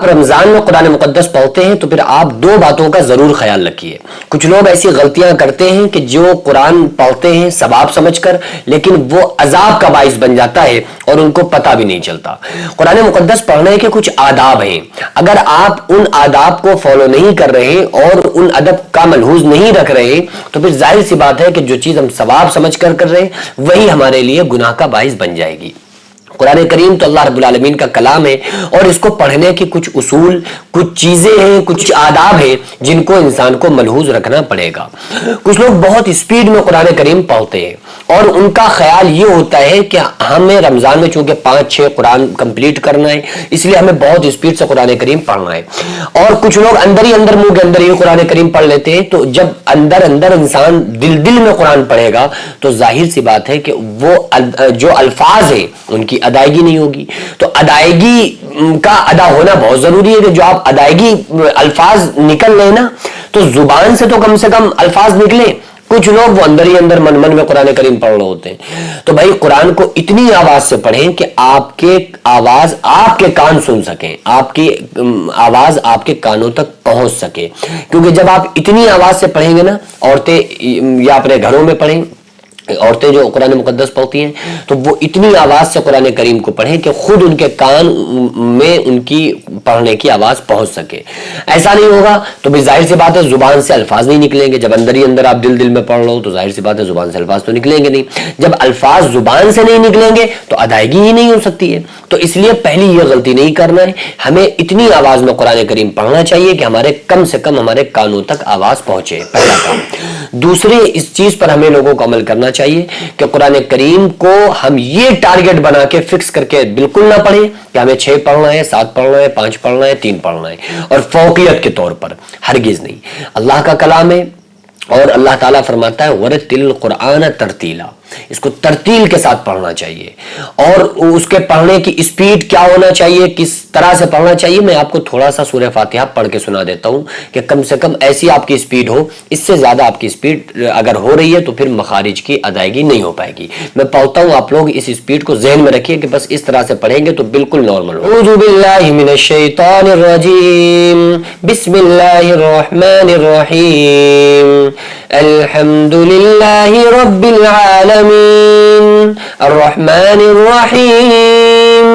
رمضان میں قرآن مقدس پڑھتے ہیں تو پھر آپ دو باتوں کا ضرور خیال رکھیے۔ کچھ لوگ ایسی غلطیاں کرتے ہیں کہ جو قرآن پڑھتے ہیں ثواب سمجھ کر، لیکن وہ عذاب کا باعث بن جاتا ہے اور ان کو پتہ بھی نہیں چلتا۔ قرآن مقدس پڑھنے کے کچھ آداب ہیں، اگر آپ ان آداب کو فالو نہیں کر رہے اور ان ادب کا ملحوظ نہیں رکھ رہے تو پھر ظاہر سی بات ہے کہ جو چیز ہم ثواب سمجھ کر رہے ہیں وہی ہمارے لیے گناہ کا باعث بن جائے گی۔ قرآن کریم تو اللہ رب العالمین کا کلام ہے، اور اس کو پڑھنے کی کچھ اصول، کچھ چیزیں ہیں، کچھ آداب ہیں جن کو انسان کو ملحوظ رکھنا پڑے گا۔ کچھ لوگ بہت اسپیڈ میں قرآن کریم پڑھتے ہیں اور ان کا خیال یہ ہوتا ہے کہ ہمیں رمضان میں چونکہ 5-6 قرآن کمپلیٹ کرنا ہے، اس لیے ہمیں بہت اسپیڈ سے قرآن کریم پڑھنا ہے۔ اور کچھ لوگ اندر ہی اندر، منہ کے اندر ہی قرآن کریم پڑھ لیتے ہیں، تو جب اندر اندر انسان دل میں قرآن پڑھے گا تو ظاہر سی بات ہے کہ وہ جو الفاظ ہیں ان کی ادائیگی نہیں ہوگی۔ تو ادائیگی کا ادا ہونا بہت ضروری ہے کہ جو آپ ادائیگی الفاظ نکل لیں نا، تو زبان سے تو کم الفاظ نکلیں۔ کچھ لوگ وہ اندر ہی اندر من میں قرآن کریم پڑھ رہے ہوتے ہیں۔ تو بھائی قرآن کو اتنی آواز سے پڑھیں کہ آپ کے آواز آپ کے کان سن سکیں، آپ کی آواز آپ کے کانوں تک پہنچ سکے، کیونکہ جب آپ اتنی آواز سے پڑھیں گے نا، عورتیں یا اپنے گھروں میں پڑھیں، عورتیں جو قرآن مقدس پڑھتی ہیں تو وہ اتنی آواز سے قرآن کریم کو پڑھیں کہ خود ان کے کان میں ان کی پڑھنے کی آواز پہنچ سکے۔ ایسا نہیں ہوگا تو بھی ظاہر سی بات ہے زبان سے الفاظ نہیں نکلیں گے۔ جب اندر ہی اندر آپ دل میں پڑھ رہے ہو تو ظاہر سی بات ہے زبان سے الفاظ تو نکلیں گے نہیں۔ جب الفاظ زبان سے نہیں نکلیں گے تو ادائیگی ہی نہیں ہو سکتی ہے۔ تو اس لیے پہلی یہ غلطی نہیں کرنا ہے، ہمیں اتنی آواز میں قرآن کریم پڑھنا چاہیے کہ ہمارے کم سے کم ہمارے کانوں تک آواز پہنچے، پہلا کام۔ دوسرے، اس چیز پر ہمیں لوگوں کو عمل کرنا چاہیے کہ قرآن کریم کو ہم یہ ٹارگٹ بنا کے فکس کر کے بالکل نہ پڑھیں کہ ہمیں 6 پڑھنا ہے، 7 پڑھنا ہے، 5 پڑھنا ہے، 3 پڑھنا ہے، اور فوقیت کے طور پر ہرگز نہیں۔ اللہ کا کلام ہے اور اللہ تعالیٰ فرماتا ہے وَرَتِّلِ الْقُرْآنَ تَرْتِيلًا، اس کو ترتیل کے ساتھ پڑھنا چاہیے۔ اور اس کے پڑھنے کی اسپیڈ کیا ہونا چاہیے، کس طرح سے پڑھنا چاہیے، میں آپ کو تھوڑا سا سورہ فاتحہ پڑھ کے سنا دیتا ہوں کہ کم سے کم ایسی آپ کی اسپیڈ ہو۔ اس سے زیادہ آپ کی اسپیڈ اگر ہو رہی ہے تو پھر مخارج کی ادائیگی نہیں ہو پائے گی۔ میں پڑھتا ہوں، آپ لوگ اس اسپیڈ کو ذہن میں رکھیے کہ بس اس طرح سے پڑھیں گے تو بالکل نارمل ہو۔ اعوذ باللہ من الشیطان الرجیم، بسم اللہ الرحمن الرحیم، الحمد للہ رب العالمین، الرحمن الرحیم،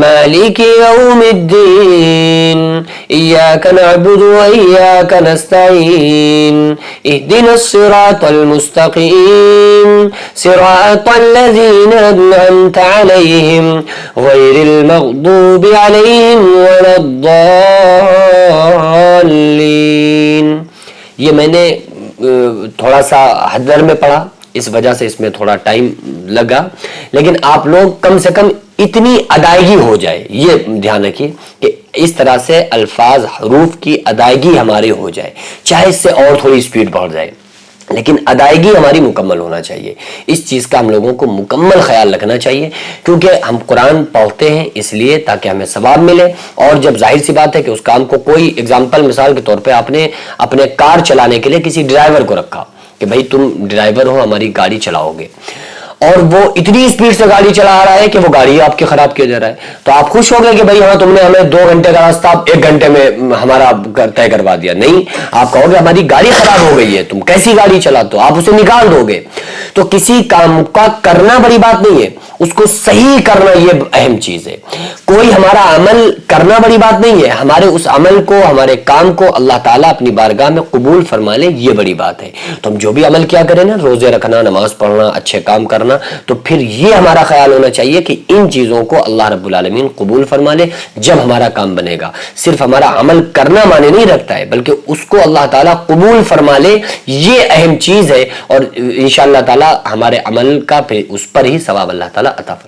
مالک یوم الدین، ایاک نعبد و ایاک نستعین، اہدنا الصراط المستقیم، صراط الذین انعمت علیہم غیر المغضوب علیہم ولا الضالین۔ یہ میں نے تھوڑا سا حدر میں پڑھا، اس وجہ سے اس میں تھوڑا ٹائم لگا، لیکن آپ لوگ کم سے کم اتنی ادائیگی ہو جائے، یہ دھیان رکھیے کہ اس طرح سے الفاظ، حروف کی ادائیگی ہماری ہو جائے، چاہے اس سے اور تھوڑی اسپیڈ بڑھ جائے، لیکن ادائیگی ہماری مکمل ہونا چاہیے۔ اس چیز کا ہم لوگوں کو مکمل خیال رکھنا چاہیے، کیونکہ ہم قرآن پڑھتے ہیں اس لیے تاکہ ہمیں ثواب ملے۔ اور جب ظاہر سی بات ہے کہ اس کام کو کوئی اگزامپل، مثال کے طور پہ آپ نے اپنے کار چلانے کے لیے کسی ڈرائیور کو رکھا کہ بھائی تم ڈرائیور ہو، ہماری گاڑی چلاؤ گے، اور وہ اتنی اسپیڈ سے گاڑی چلا رہا ہے کہ وہ گاڑی آپ کی خراب کیا جا رہا ہے، تو آپ خوش ہو گئے کہ بھائی ہاں تم نے ہمیں 2 گھنٹے کا راستہ 1 گھنٹے میں ہمارا طے کروا دیا؟ نہیں، آپ کہو گے ہماری گاڑی خراب ہو گئی ہے، تم کیسی گاڑی چلاتے ہو، آپ اسے نکال دو گے۔ تو کسی کام کا کرنا بڑی بات نہیں ہے، اس کو صحیح کرنا یہ اہم چیز ہے۔ کوئی ہمارا عمل کرنا بڑی بات نہیں ہے، ہمارے اس عمل کو، ہمارے کام کو اللہ تعالیٰ اپنی بارگاہ میں قبول فرما لے، یہ بڑی بات ہے۔ تو ہم جو بھی عمل کیا کریں نا، روزے رکھنا، نماز پڑھنا، اچھے کام کرنا، تو پھر یہ ہمارا خیال ہونا چاہیے کہ ان چیزوں کو اللہ رب العالمین قبول فرما لے جب ہمارا کام بنے گا۔ صرف ہمارا عمل کرنا معنی نہیں رکھتا ہے، بلکہ اس کو اللہ تعالیٰ قبول فرما لے، یہ اہم چیز ہے، اور انشاءاللہ تعالیٰ ہمارے عمل کا اس پر ہی ثواب اللہ تعالیٰ عطا فرمائے۔